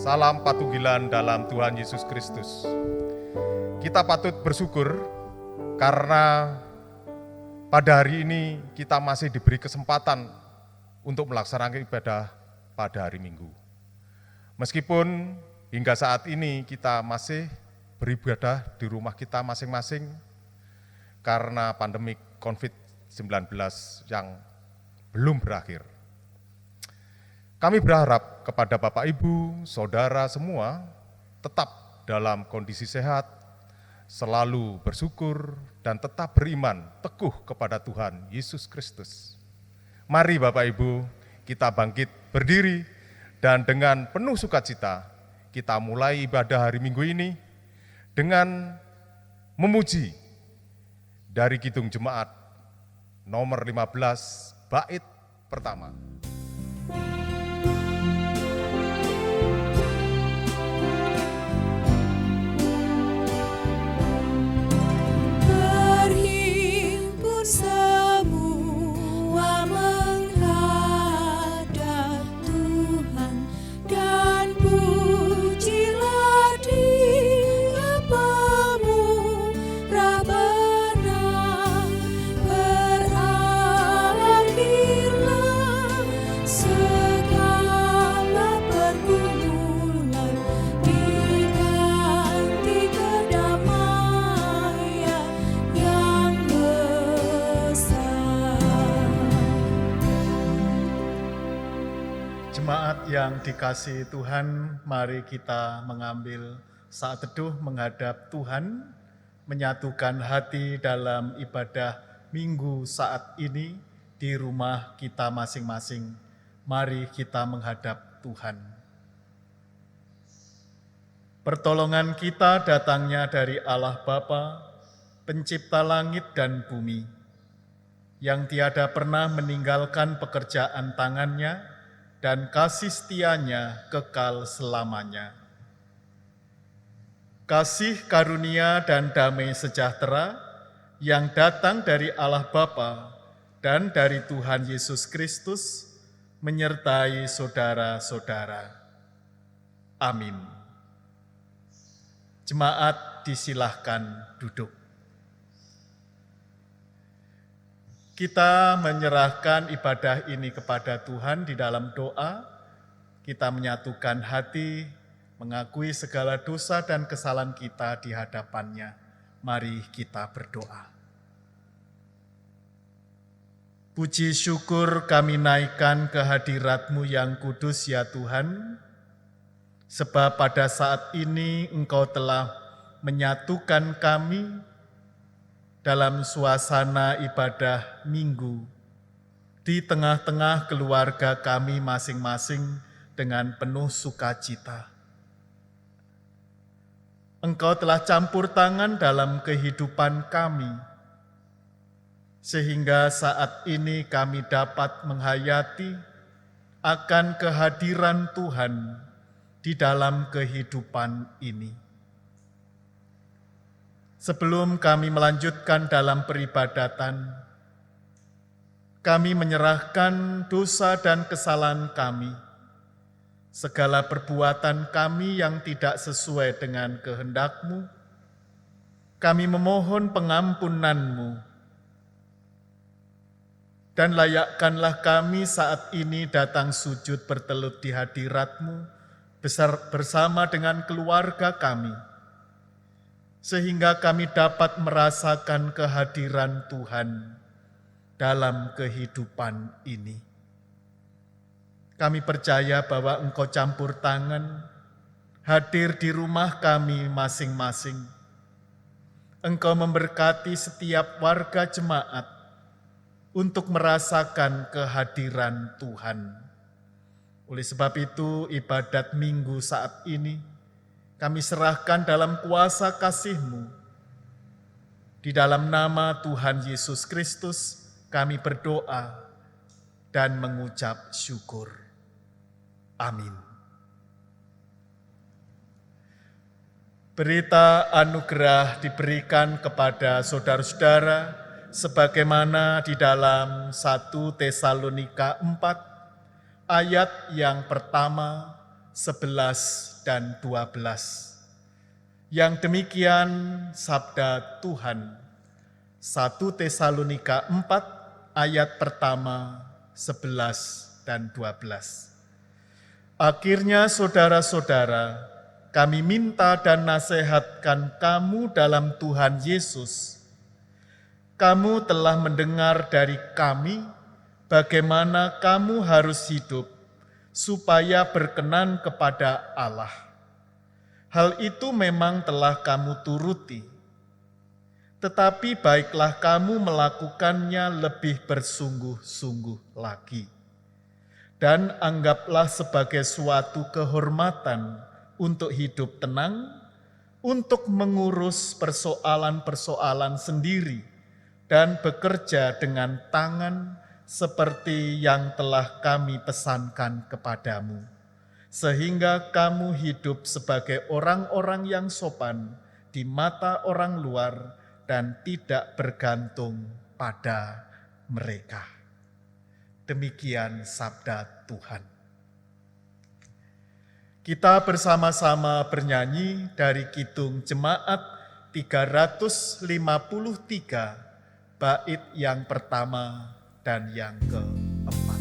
Salam patunggilan dalam Tuhan Yesus Kristus. Kita patut bersyukur karena pada hari ini kita masih diberi kesempatan untuk melaksanakan ibadah pada hari Minggu. Meskipun hingga saat ini kita masih beribadah di rumah kita masing-masing karena pandemi COVID-19 yang belum berakhir. Kami berharap kepada Bapak, Ibu, Saudara semua tetap dalam kondisi sehat, selalu bersyukur, dan tetap beriman teguh kepada Tuhan Yesus Kristus. Mari Bapak, Ibu, kita bangkit berdiri dan dengan penuh sukacita kita mulai ibadah hari Minggu ini dengan memuji dari Kidung Jemaat nomor 15 bait pertama. Semua menghadap Tuhan dan pujilah Dia pemurah benar. Berakhirlah segala pergumulan, diganti kedamaian yang Jemaat yang dikasihi Tuhan, mari kita mengambil saat teduh menghadap Tuhan, menyatukan hati dalam ibadah Minggu saat ini di rumah kita masing-masing. Mari kita menghadap Tuhan. Pertolongan kita datangnya dari Allah Bapa, pencipta langit dan bumi, yang tiada pernah meninggalkan pekerjaan tangannya, dan kasih setianya kekal selamanya. Kasih karunia dan damai sejahtera yang datang dari Allah Bapa dan dari Tuhan Yesus Kristus menyertai saudara-saudara. Amin. Jemaat disilahkan duduk. Kita menyerahkan ibadah ini kepada Tuhan di dalam doa. Kita menyatukan hati, mengakui segala dosa dan kesalahan kita di hadapan-Nya. Mari kita berdoa. Puji syukur kami naikkan ke hadirat-Mu yang kudus ya Tuhan, sebab pada saat ini Engkau telah menyatukan kami dalam suasana ibadah Minggu, di tengah-tengah keluarga kami masing-masing dengan penuh sukacita. Engkau telah campur tangan dalam kehidupan kami, sehingga saat ini kami dapat menghayati akan kehadiran Tuhan di dalam kehidupan ini. Sebelum kami melanjutkan dalam peribadatan, kami menyerahkan dosa dan kesalahan kami, segala perbuatan kami yang tidak sesuai dengan kehendak-Mu. Kami memohon pengampunan-Mu, dan layakkanlah kami saat ini datang sujud bertelut di hadirat-Mu bersama dengan keluarga kami, sehingga kami dapat merasakan kehadiran Tuhan dalam kehidupan ini. Kami percaya bahwa Engkau campur tangan, hadir di rumah kami masing-masing. Engkau memberkati setiap warga jemaat untuk merasakan kehadiran Tuhan. Oleh sebab itu, ibadat Minggu saat ini kami serahkan dalam kuasa kasih-Mu. Di dalam nama Tuhan Yesus Kristus, kami berdoa dan mengucap syukur. Amin. Berita anugerah diberikan kepada saudara-saudara sebagaimana di dalam 1 Tesalonika 4 ayat yang pertama, 11 dan 12. Yang demikian sabda Tuhan. 1 Tesalonika 4 ayat pertama, 11 dan 12. Akhirnya saudara-saudara, kami minta dan nasihatkan kamu dalam Tuhan Yesus. Kamu telah mendengar dari kami bagaimana kamu harus hidup supaya berkenan kepada Allah. Hal itu memang telah kamu turuti, tetapi baiklah kamu melakukannya lebih bersungguh-sungguh lagi. Dan anggaplah sebagai suatu kehormatan untuk hidup tenang, untuk mengurus persoalan-persoalan sendiri, dan bekerja dengan tangan seperti yang telah kami pesankan kepadamu, sehingga kamu hidup sebagai orang-orang yang sopan di mata orang luar dan tidak bergantung pada mereka. Demikian sabda Tuhan. Kita bersama-sama bernyanyi dari Kidung Jemaat 353, bait yang pertama dan yang keempat.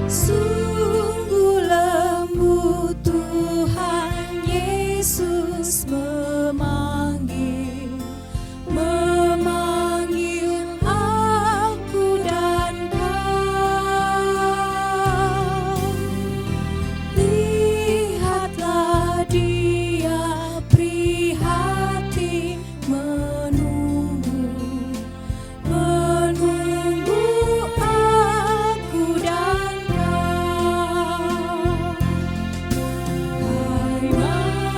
Sungguh lembut Tuhan Yesus memanggil aku dan kau. Lihatlah Dia prihatin menunggu aku dan kau. Hai mari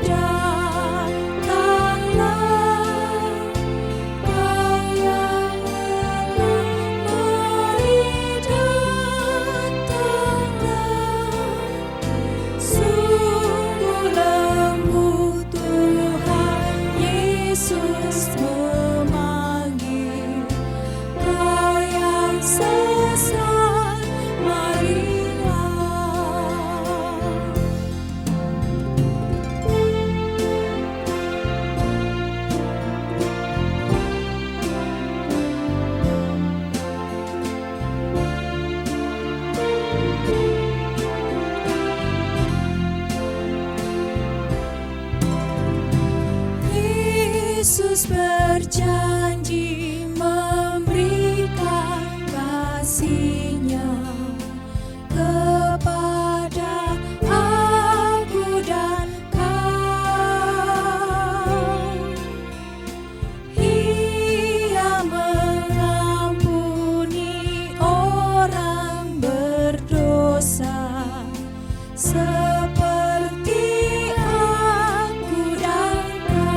datanglah, kau yang lelah, mari datanglah. Sungguh lembut Tuhan Yesus memanggil, kau yang sesat, marilah. Yesus berjanji memberikan kasih-Nya kepada aku dan kau. Ia mengampuni orang berdosa seperti aku dan kau.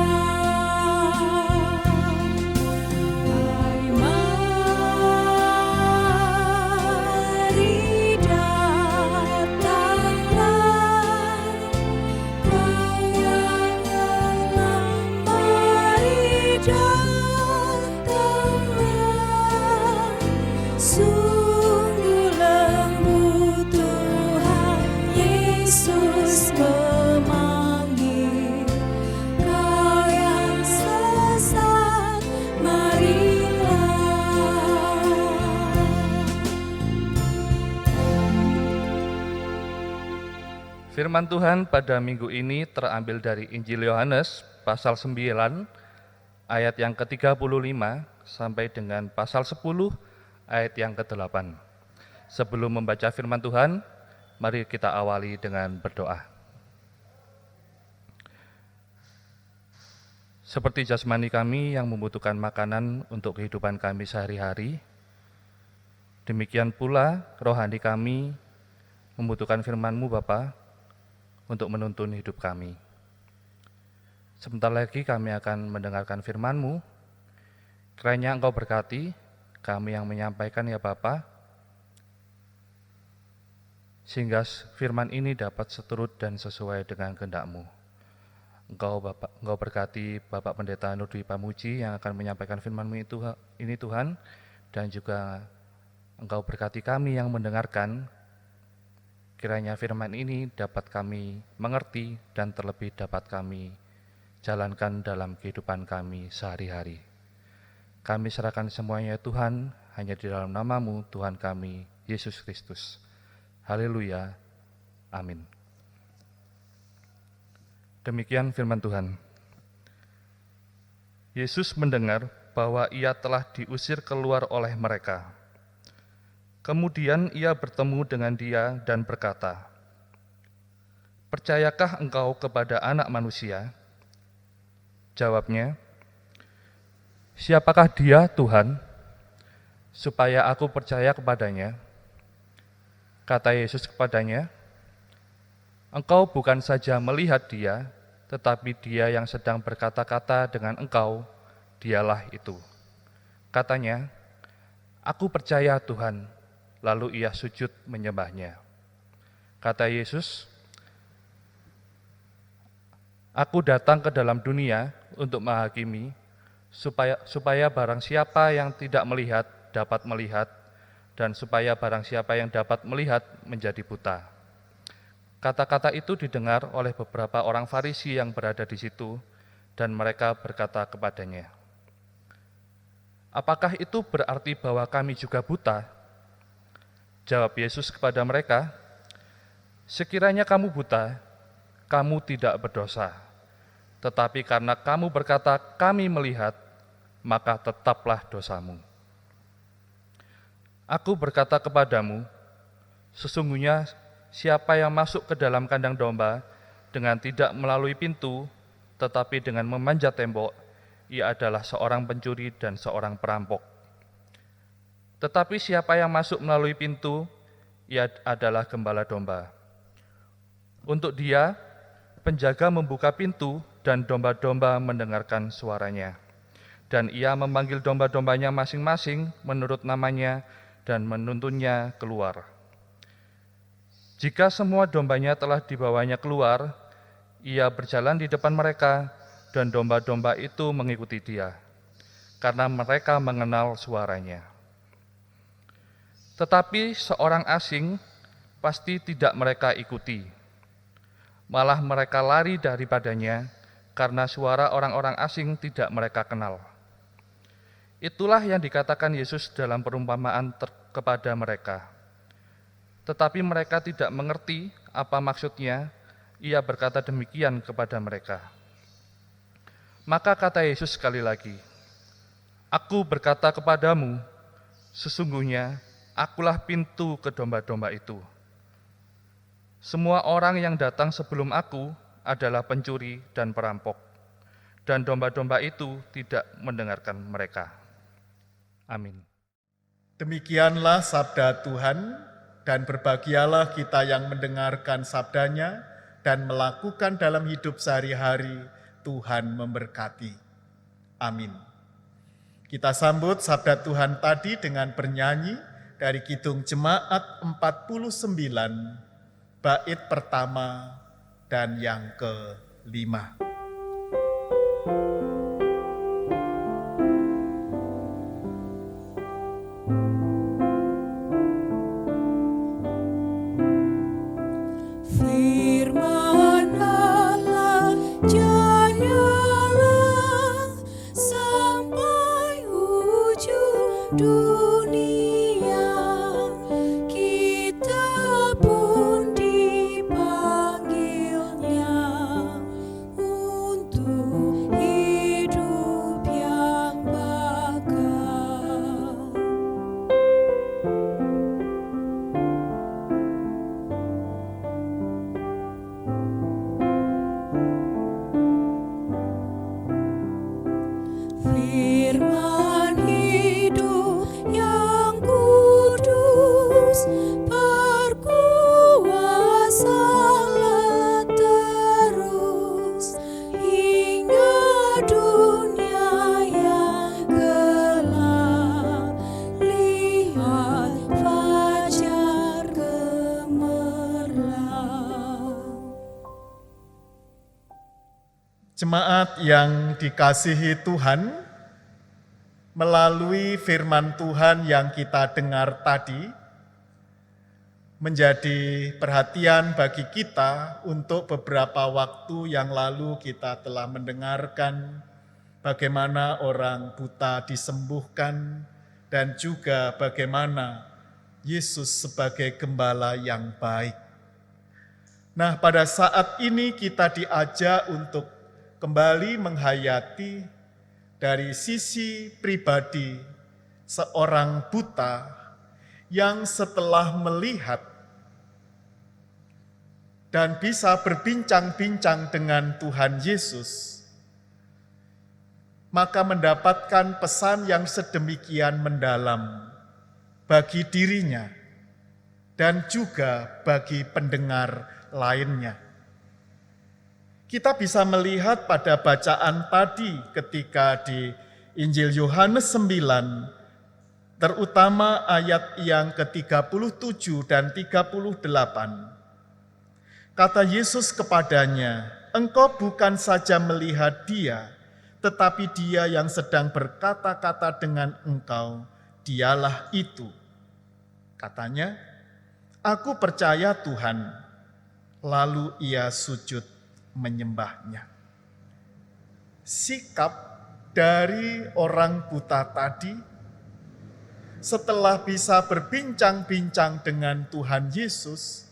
Hai mari datanglah, kau yang lelah, mari datanglah. Sungguh lembut Tuhan Yesus memanggil, kau yang sesat, marilah. Firman Tuhan pada minggu ini terambil dari Injil Yohanes pasal 9 ayat yang ke-35 sampai dengan pasal 10 ayat yang ke-8. Sebelum membaca firman Tuhan, mari kita awali dengan berdoa. Seperti jasmani kami yang membutuhkan makanan untuk kehidupan kami sehari-hari, demikian pula rohani kami membutuhkan firman-Mu Bapa untuk menuntun hidup kami. Sebentar lagi kami akan mendengarkan firman-Mu. Kiranya Engkau berkati kami yang menyampaikan ya Bapa, sehingga firman ini dapat seturut dan sesuai dengan kehendak-Mu. Engkau berkati Bapak Pendeta Nurdwi Pamuji yang akan menyampaikan firman-Mu ini Tuhan, dan juga Engkau berkati kami yang mendengarkan. Kiranya firman ini dapat kami mengerti dan terlebih dapat kami jalankan dalam kehidupan kami sehari-hari. Kami serahkan semuanya Tuhan, hanya di dalam nama-Mu Tuhan kami, Yesus Kristus. Haleluya. Amin. Demikian firman Tuhan. Yesus mendengar bahwa ia telah diusir keluar oleh mereka. Kemudian ia bertemu dengan dia dan berkata, "Percayakah engkau kepada Anak Manusia?" Jawabnya, "Siapakah dia, Tuhan, supaya aku percaya kepadanya?" Kata Yesus kepadanya, "Engkau bukan saja melihat dia, tetapi dia yang sedang berkata-kata dengan engkau, dialah itu." Katanya, "Aku percaya Tuhan." Lalu ia sujud menyembahnya. Kata Yesus, "Aku datang ke dalam dunia untuk menghakimi, supaya barang siapa yang tidak melihat dapat melihat, dan supaya barang siapa yang dapat melihat menjadi buta." Kata-kata itu didengar oleh beberapa orang Farisi yang berada di situ, dan mereka berkata kepadanya, "Apakah itu berarti bahwa kami juga buta?" Jawab Yesus kepada mereka, "Sekiranya kamu buta, kamu tidak berdosa. Tetapi karena kamu berkata, 'Kami melihat,' maka tetaplah dosamu. Aku berkata kepadamu, sesungguhnya siapa yang masuk ke dalam kandang domba dengan tidak melalui pintu, tetapi dengan memanjat tembok, ia adalah seorang pencuri dan seorang perampok. Tetapi siapa yang masuk melalui pintu, ia adalah gembala domba. Untuk dia, penjaga membuka pintu dan domba-domba mendengarkan suaranya. Dan ia memanggil domba-dombanya masing-masing menurut namanya dan menuntunnya keluar. Jika semua dombanya telah dibawanya keluar, ia berjalan di depan mereka dan domba-domba itu mengikuti dia, karena mereka mengenal suaranya. Tetapi seorang asing pasti tidak mereka ikuti. Malah mereka lari daripadanya karena suara orang-orang asing tidak mereka kenal. Itulah yang dikatakan Yesus dalam perumpamaan kepada mereka. Tetapi mereka tidak mengerti apa maksudnya. Ia berkata demikian kepada mereka. Maka kata Yesus sekali lagi, "Aku berkata kepadamu, sesungguhnya Akulah pintu ke domba-domba itu. Semua orang yang datang sebelum aku adalah pencuri dan perampok, dan domba-domba itu tidak mendengarkan mereka." Amin. Demikianlah sabda Tuhan, dan berbahagialah kita yang mendengarkan sabdanya dan melakukan dalam hidup sehari-hari. Tuhan memberkati. Amin. Kita sambut sabda Tuhan tadi dengan bernyanyi dari Kidung Jemaat 49, bait pertama dan yang ke-5. Firman Allah jayalah sampai ujung dunia, kita pun dipanggilnya Jemaat yang dikasihi Tuhan, melalui firman Tuhan yang kita dengar tadi, menjadi perhatian bagi kita untuk beberapa waktu yang lalu kita telah mendengarkan bagaimana orang buta disembuhkan dan juga bagaimana Yesus sebagai gembala yang baik. Nah, pada saat ini kita diajak untuk kembali menghayati dari sisi pribadi seorang buta yang setelah melihat dan bisa berbincang-bincang dengan Tuhan Yesus, maka mendapatkan pesan yang sedemikian mendalam bagi dirinya dan juga bagi pendengar lainnya. Kita bisa melihat pada bacaan tadi ketika di Injil Yohanes 9, terutama ayat yang ke-37 dan 38. Kata Yesus kepadanya, "Engkau bukan saja melihat dia, tetapi dia yang sedang berkata-kata dengan engkau, dialah itu." Katanya, "Aku percaya Tuhan." Lalu ia sujud menyembahnya. Sikap dari orang buta tadi setelah bisa berbincang-bincang dengan Tuhan Yesus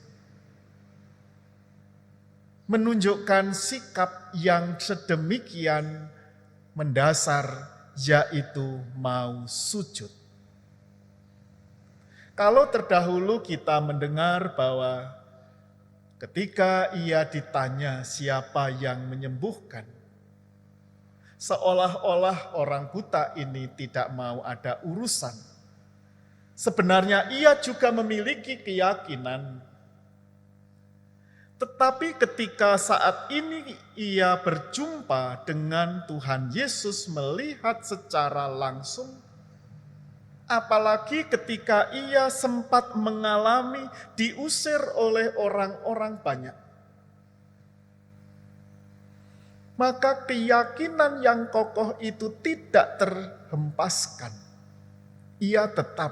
menunjukkan sikap yang sedemikian mendasar, yaitu mau sujud. Kalau terdahulu kita mendengar bahwa ketika ia ditanya siapa yang menyembuhkan, seolah-olah orang buta ini tidak mau ada urusan. Sebenarnya ia juga memiliki keyakinan. Tetapi ketika saat ini ia berjumpa dengan Tuhan Yesus, melihat secara langsung, apalagi ketika ia sempat mengalami diusir oleh orang-orang banyak, maka keyakinan yang kokoh itu tidak terhempaskan. Ia tetap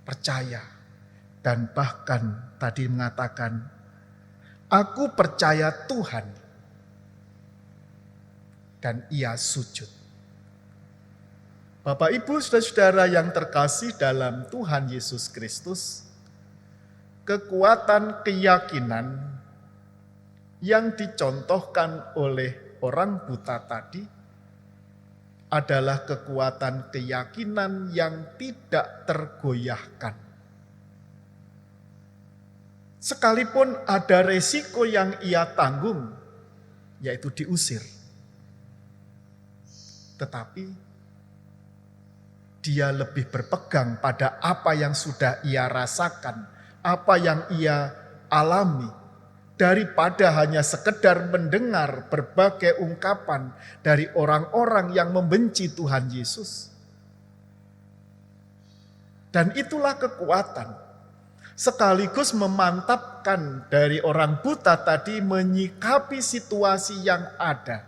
percaya dan bahkan tadi mengatakan, "Aku percaya Tuhan." Dan ia sujud. Bapak, Ibu, saudara-saudara yang terkasih dalam Tuhan Yesus Kristus, kekuatan keyakinan yang dicontohkan oleh orang buta tadi adalah kekuatan keyakinan yang tidak tergoyahkan. Sekalipun ada resiko yang ia tanggung, yaitu diusir. Tetapi dia lebih berpegang pada apa yang sudah ia rasakan, apa yang ia alami, daripada hanya sekedar mendengar berbagai ungkapan dari orang-orang yang membenci Tuhan Yesus. Dan itulah kekuatan, sekaligus memantapkan dari orang buta tadi menyikapi situasi yang ada.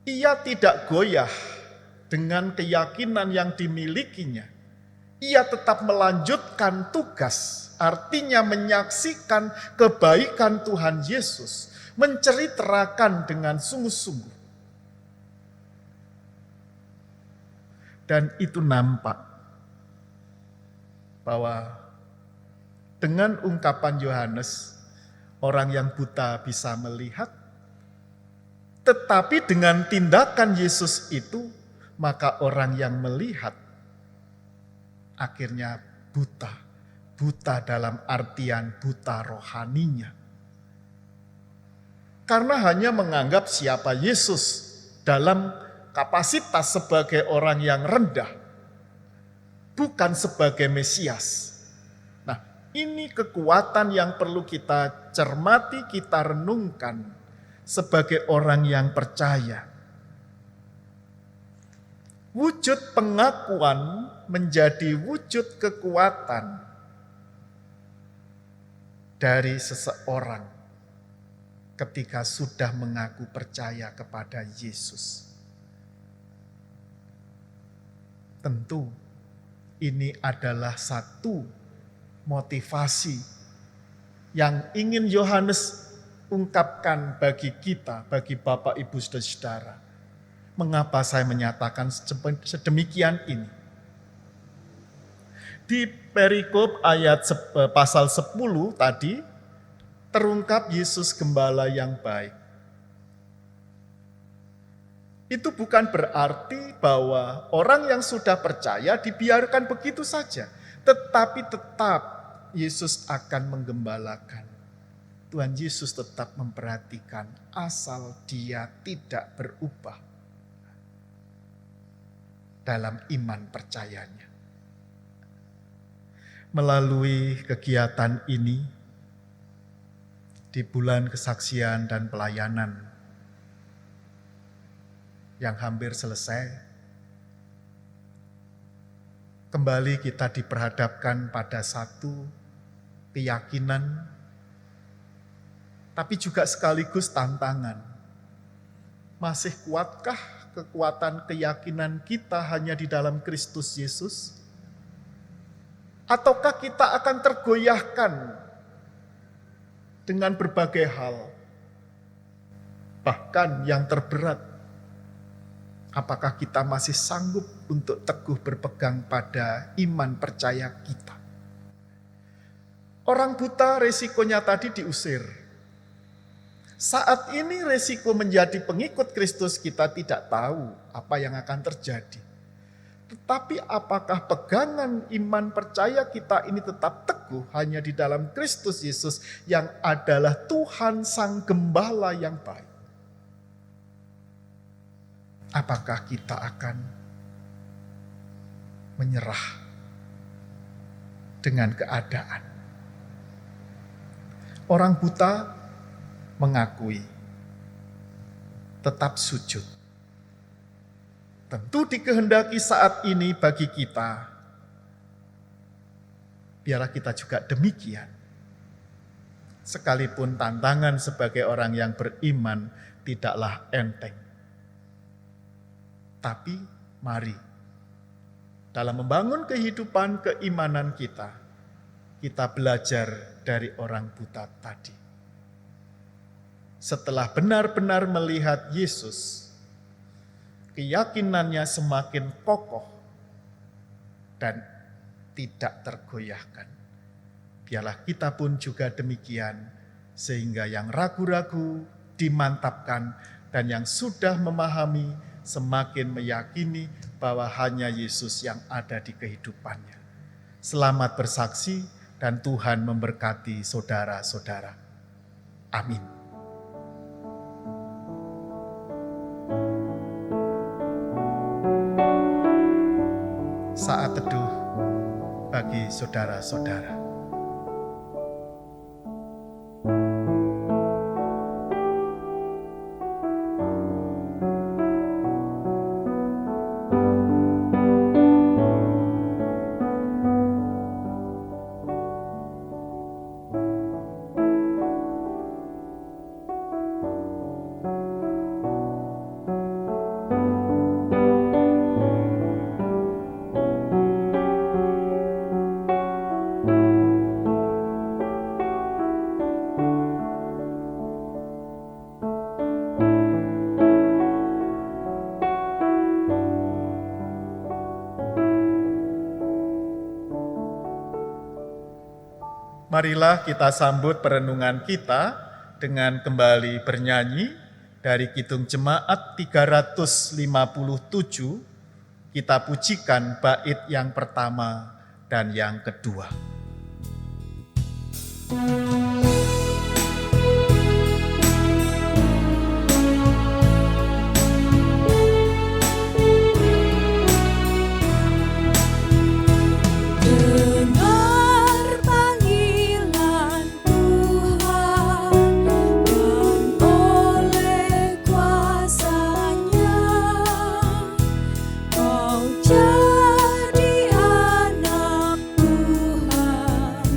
Ia tidak goyah dengan keyakinan yang dimilikinya. Ia tetap melanjutkan tugas, artinya menyaksikan kebaikan Tuhan Yesus, menceritakan dengan sungguh-sungguh. Dan itu nampak bahwa dengan ungkapan Yohanes, orang yang buta bisa melihat. Tetapi dengan tindakan Yesus itu, maka orang yang melihat akhirnya buta. Buta dalam artian buta rohaninya. Karena hanya menganggap siapa Yesus dalam kapasitas sebagai orang yang rendah, bukan sebagai Mesias. Nah, ini kekuatan yang perlu kita cermati, kita renungkan sebagai orang yang percaya. Wujud pengakuan menjadi wujud kekuatan. dari seseorang ketika sudah mengaku percaya kepada Yesus. Tentu ini adalah satu motivasi yang ingin Yohanes ungkapkan bagi kita, bagi Bapak, Ibu, Saudara. Mengapa saya menyatakan sedemikian ini? Di perikop ayat pasal 10 tadi, terungkap Yesus Gembala yang baik. Itu bukan berarti bahwa orang yang sudah percaya dibiarkan begitu saja. Tetapi tetap Yesus akan menggembalakan. Tuhan Yesus tetap memperhatikan asal dia tidak berubah dalam iman percayanya. Melalui kegiatan ini, di bulan kesaksian dan pelayanan yang hampir selesai, kembali kita diperhadapkan pada satu keyakinan, tapi juga sekaligus tantangan. Masih kuatkah kekuatan keyakinan kita hanya di dalam Kristus Yesus? Ataukah kita akan tergoyahkan dengan berbagai hal? Bahkan yang terberat, apakah kita masih sanggup untuk teguh berpegang pada iman percaya kita? Orang buta resikonya tadi diusir. Saat ini resiko menjadi pengikut Kristus kita tidak tahu apa yang akan terjadi. Tetapi apakah pegangan iman percaya kita ini tetap teguh hanya di dalam Kristus Yesus yang adalah Tuhan Sang Gembala yang baik? Apakah kita akan menyerah dengan keadaan? Orang buta mengakui, tetap sujud. Tentu dikehendaki saat ini bagi kita, biarlah kita juga demikian. Sekalipun tantangan sebagai orang yang beriman tidaklah enteng. Tapi mari, dalam membangun kehidupan keimanan kita belajar dari orang buta tadi. Setelah benar-benar melihat Yesus, keyakinannya semakin kokoh dan tidak tergoyahkan. Biarlah kita pun juga demikian, sehingga yang ragu-ragu dimantapkan dan yang sudah memahami semakin meyakini bahwa hanya Yesus yang ada di kehidupannya. Selamat bersaksi dan Tuhan memberkati saudara-saudara. Amin. Saat teduh bagi saudara-saudara. Marilah kita sambut perenungan kita dengan kembali bernyanyi dari Kidung Jemaat 357. Kita pujikan bait yang pertama dan yang kedua. Jadi anak Tuhan,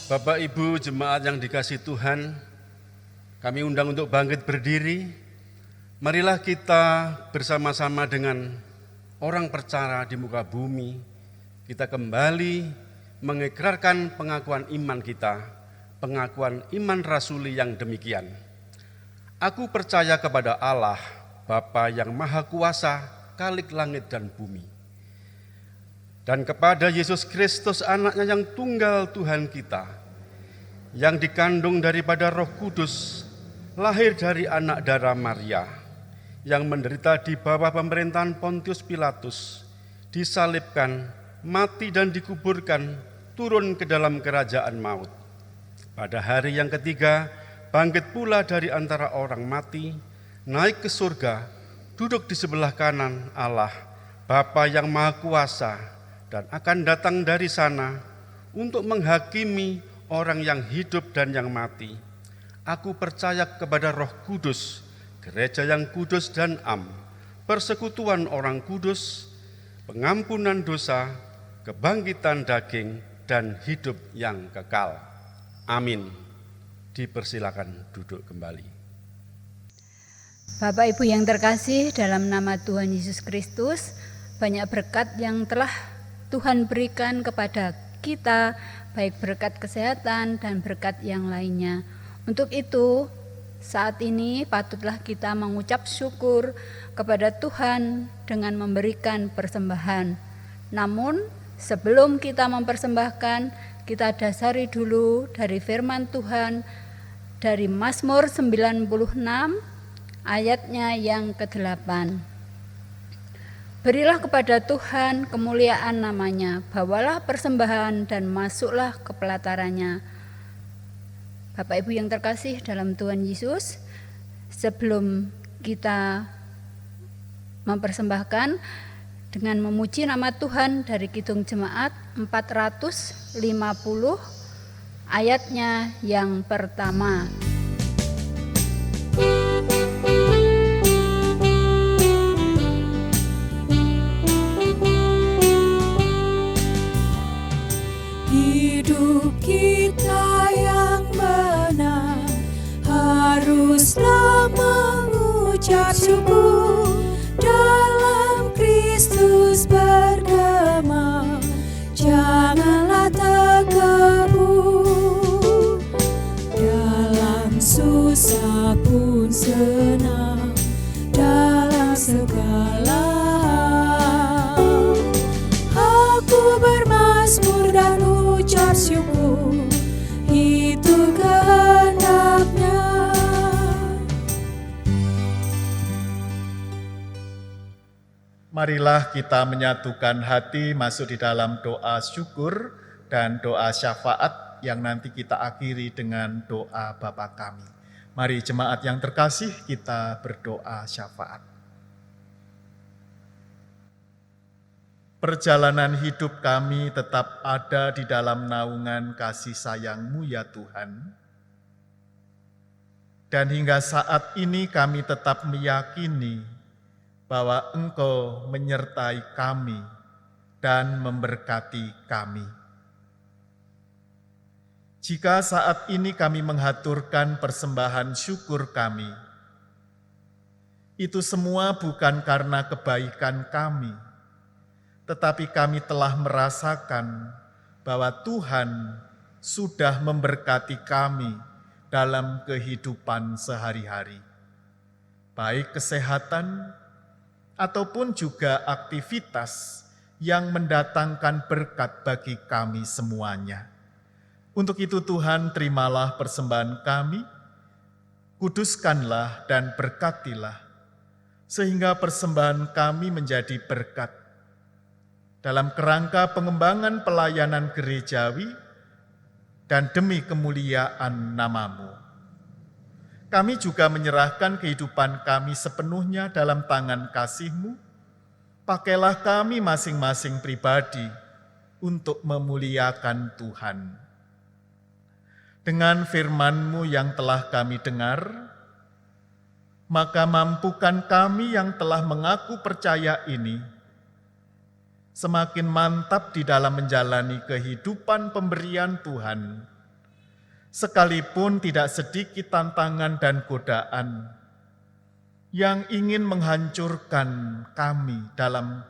Bapak Ibu jemaat yang dikasihi Tuhan, kami undang untuk bangkit berdiri. Marilah kita bersama-sama dengan orang percaya di muka bumi, kita kembali mengikrarkan pengakuan iman kita, pengakuan iman rasuli yang demikian. Aku percaya kepada Allah, Bapa yang Maha Kuasa, Khalik langit dan bumi, dan kepada Yesus Kristus anaknya yang tunggal Tuhan kita, yang dikandung daripada Roh Kudus, lahir dari anak darah Maria, yang menderita di bawah pemerintahan Pontius Pilatus, disalibkan, mati dan dikuburkan, turun ke dalam kerajaan maut. Pada hari yang ketiga, bangkit pula dari antara orang mati, naik ke surga, duduk di sebelah kanan Allah, Bapa yang Maha Kuasa, dan akan datang dari sana untuk menghakimi orang yang hidup dan yang mati. Aku percaya kepada Roh Kudus, gereja yang kudus dan am, persekutuan orang kudus, pengampunan dosa, kebangkitan daging, dan hidup yang kekal. Amin. Dipersilakan duduk kembali. Bapak Ibu yang terkasih, dalam nama Tuhan Yesus Kristus, banyak berkat yang telah Tuhan berikan kepada kita, baik berkat kesehatan dan berkat yang lainnya. Untuk itu, saat ini patutlah kita mengucap syukur kepada Tuhan dengan memberikan persembahan. Namun, sebelum kita mempersembahkan, kita dasari dulu dari firman Tuhan dari Mazmur 96 ayatnya yang ke-8. Berilah kepada Tuhan kemuliaan namanya, bawalah persembahan dan masuklah ke pelatarannya. Bapak Ibu yang terkasih dalam Tuhan Yesus, sebelum kita mempersembahkan dengan memuji nama Tuhan dari Kidung Jemaat 450 ayatnya yang pertama. Hidup kita yang menang haruslah mengucap syukur, dalam Kristus bergema, janganlah terkebur. Dalam susah pun senang, dalam segala hal aku bermazmur dan ucap syukur, itu kehendaknya. Marilah kita menyatukan hati masuk di dalam doa syukur dan doa syafaat yang nanti kita akhiri dengan doa Bapa kami. Mari jemaat yang terkasih, kita berdoa syafaat. Perjalanan hidup kami tetap ada di dalam naungan kasih sayang-Mu ya Tuhan. Dan hingga saat ini kami tetap meyakini bahwa Engkau menyertai kami dan memberkati kami. Jika saat ini kami menghaturkan persembahan syukur kami, itu semua bukan karena kebaikan kami, tetapi kami telah merasakan bahwa Tuhan sudah memberkati kami dalam kehidupan sehari-hari, baik kesehatan ataupun juga aktivitas yang mendatangkan berkat bagi kami semuanya. Untuk itu Tuhan, terimalah persembahan kami, kuduskanlah dan berkatilah, sehingga persembahan kami menjadi berkat dalam kerangka pengembangan pelayanan gerejawi dan demi kemuliaan nama-Mu. Kami juga menyerahkan kehidupan kami sepenuhnya dalam tangan kasih-Mu. Pakailah kami masing-masing pribadi untuk memuliakan Tuhan. Dengan firman-Mu yang telah kami dengar, maka mampukan kami yang telah mengaku percaya ini semakin mantap di dalam menjalani kehidupan pemberian Tuhan sekalipun tidak sedikit tantangan dan godaan yang ingin menghancurkan kami dalam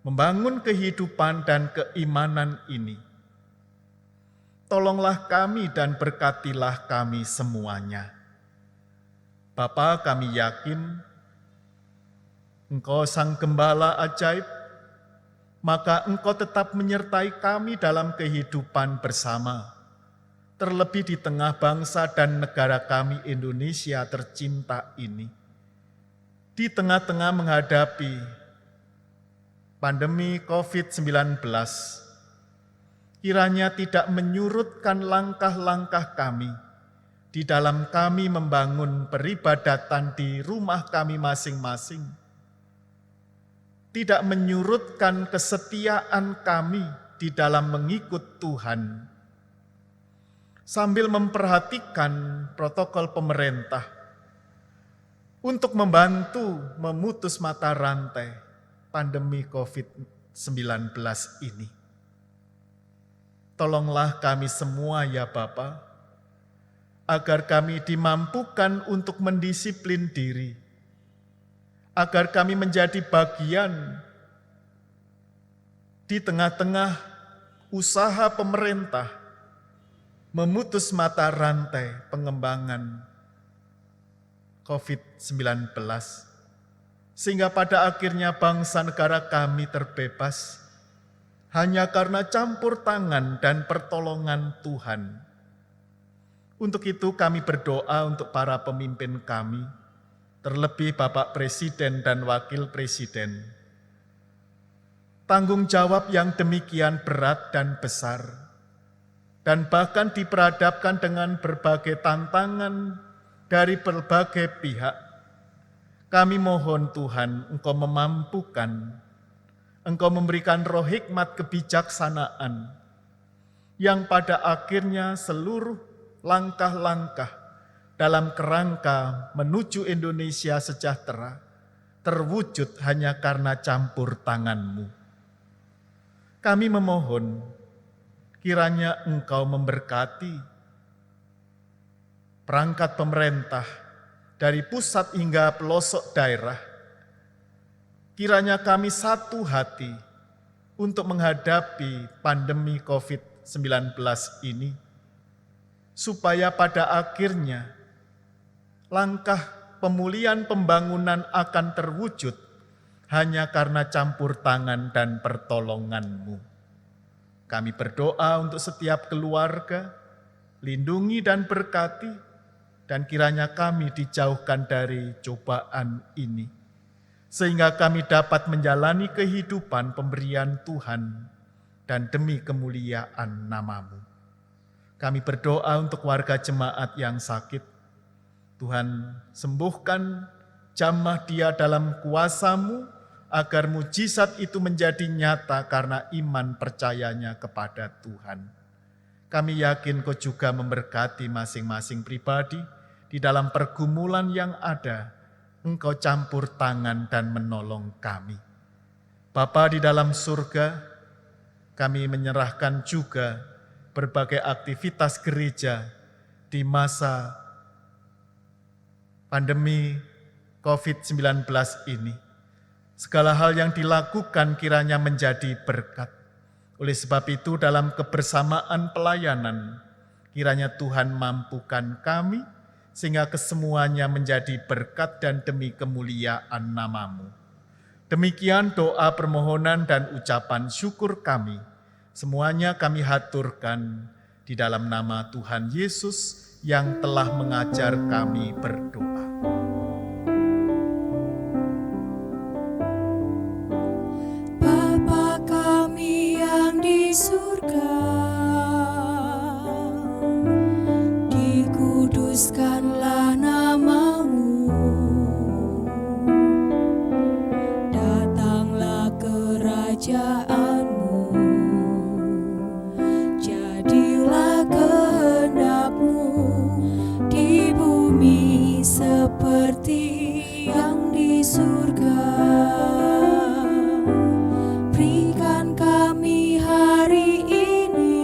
membangun kehidupan dan keimanan ini. Tolonglah kami dan berkatilah kami semuanya. Bapa, kami yakin Engkau Sang Gembala ajaib, maka Engkau tetap menyertai kami dalam kehidupan bersama, terlebih di tengah bangsa dan negara kami Indonesia tercinta ini. Di tengah-tengah menghadapi pandemi COVID-19, kiranya tidak menyurutkan langkah-langkah kami di dalam kami membangun peribadatan di rumah kami masing-masing, tidak menyurutkan kesetiaan kami di dalam mengikut Tuhan, sambil memperhatikan protokol pemerintah untuk membantu memutus mata rantai pandemi COVID-19 ini. Tolonglah kami semua ya Bapa, agar kami dimampukan untuk mendisiplin diri, agar kami menjadi bagian di tengah-tengah usaha pemerintah memutus mata rantai pengembangan COVID-19, sehingga pada akhirnya bangsa negara kami terbebas hanya karena campur tangan dan pertolongan Tuhan. Untuk itu kami berdoa untuk para pemimpin kami, terlebih Bapak Presiden dan Wakil Presiden. Tanggung jawab yang demikian berat dan besar, dan bahkan diperhadapkan dengan berbagai tantangan dari berbagai pihak. Kami mohon Tuhan, Engkau memampukan, Engkau memberikan roh hikmat kebijaksanaan, yang pada akhirnya seluruh langkah-langkah dalam kerangka menuju Indonesia sejahtera terwujud hanya karena campur tangan-Mu. Kami memohon, kiranya Engkau memberkati perangkat pemerintah dari pusat hingga pelosok daerah. Kiranya kami satu hati untuk menghadapi pandemi COVID-19 ini, supaya pada akhirnya langkah pemulihan pembangunan akan terwujud hanya karena campur tangan dan pertolongan-Mu. Kami berdoa untuk setiap keluarga, lindungi dan berkati, dan kiranya kami dijauhkan dari cobaan ini, sehingga kami dapat menjalani kehidupan pemberian Tuhan dan demi kemuliaan nama-Mu. Kami berdoa untuk warga jemaat yang sakit. Tuhan, sembuhkan, jamah dia dalam kuasa-Mu, agar mujizat itu menjadi nyata karena iman percayanya kepada Tuhan. Kami yakin Kau juga memberkati masing-masing pribadi di dalam pergumulan yang ada. Engkau campur tangan dan menolong kami. Bapa di dalam surga, kami menyerahkan juga berbagai aktivitas gereja di masa pandemi COVID-19 ini. Segala hal yang dilakukan kiranya menjadi berkat. Oleh sebab itu dalam kebersamaan pelayanan, kiranya Tuhan mampukan kami sehingga kesemuanya menjadi berkat dan demi kemuliaan nama-Mu. Demikian doa permohonan dan ucapan syukur kami. Semuanya kami haturkan di dalam nama Tuhan Yesus yang telah mengajar kami berdoa. Bapa kami yang di surga, dikuduskanlah nama-Mu, datanglah kerajaan-Mu, jadilah kehendak-Mu di bumi seperti yang di surga. Berikan kami hari ini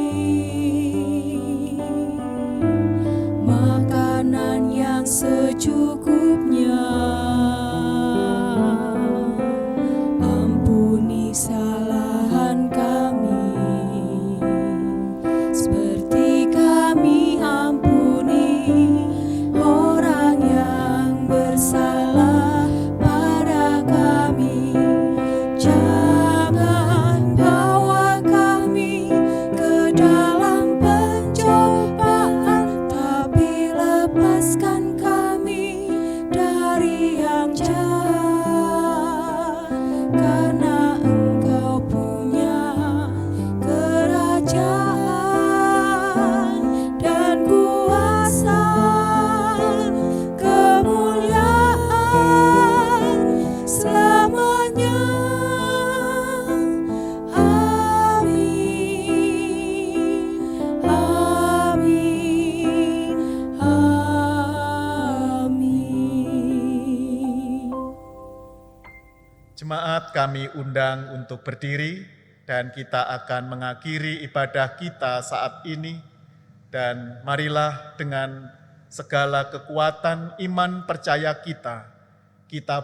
kami undang untuk berdiri dan kita akan mengakhiri ibadah kita saat ini. Dan marilah dengan segala kekuatan iman percaya kita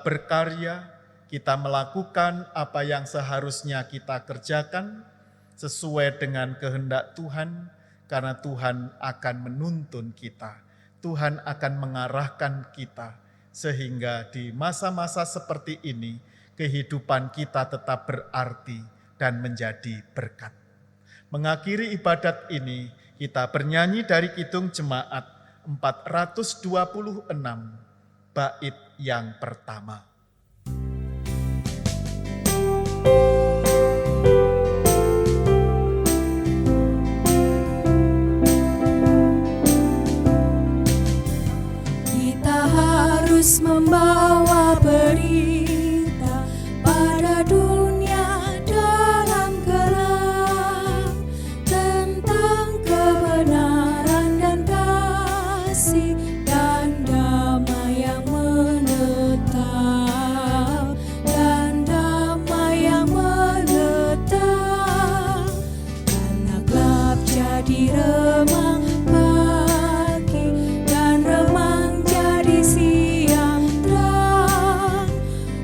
berkarya, kita melakukan apa yang seharusnya kita kerjakan sesuai dengan kehendak Tuhan, karena Tuhan akan menuntun kita, Tuhan akan mengarahkan kita, sehingga di masa-masa seperti ini kehidupan kita tetap berarti dan menjadi berkat. Mengakhiri ibadat ini, kita bernyanyi dari Kidung Jemaat 426, bait yang pertama. Kita harus membawa berita pada dunia dalam gelap tentang kebenaran dan kasih dan damai yang menetap, dan damai yang menetap. Karena gelap jadi remang pagi dan remang jadi siang terang.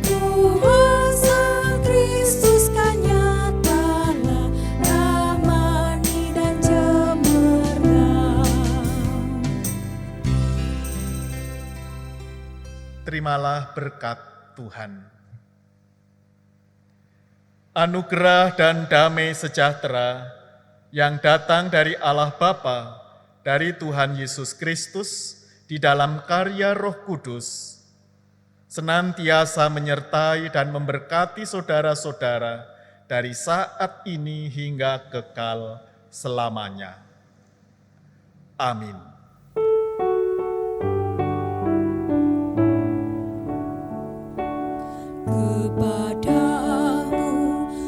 Kuasa Kristus kan nyatalah, rahmani dan cemerlang. Terimalah berkat Tuhan. Anugerah dan damai sejahtera yang datang dari Allah Bapa, dari Tuhan Yesus Kristus, di dalam karya Roh Kudus, senantiasa menyertai dan memberkati saudara-saudara dari saat ini hingga kekal selamanya. Amin. Kepadamu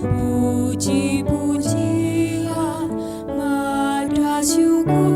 puji-pujian, madah syukur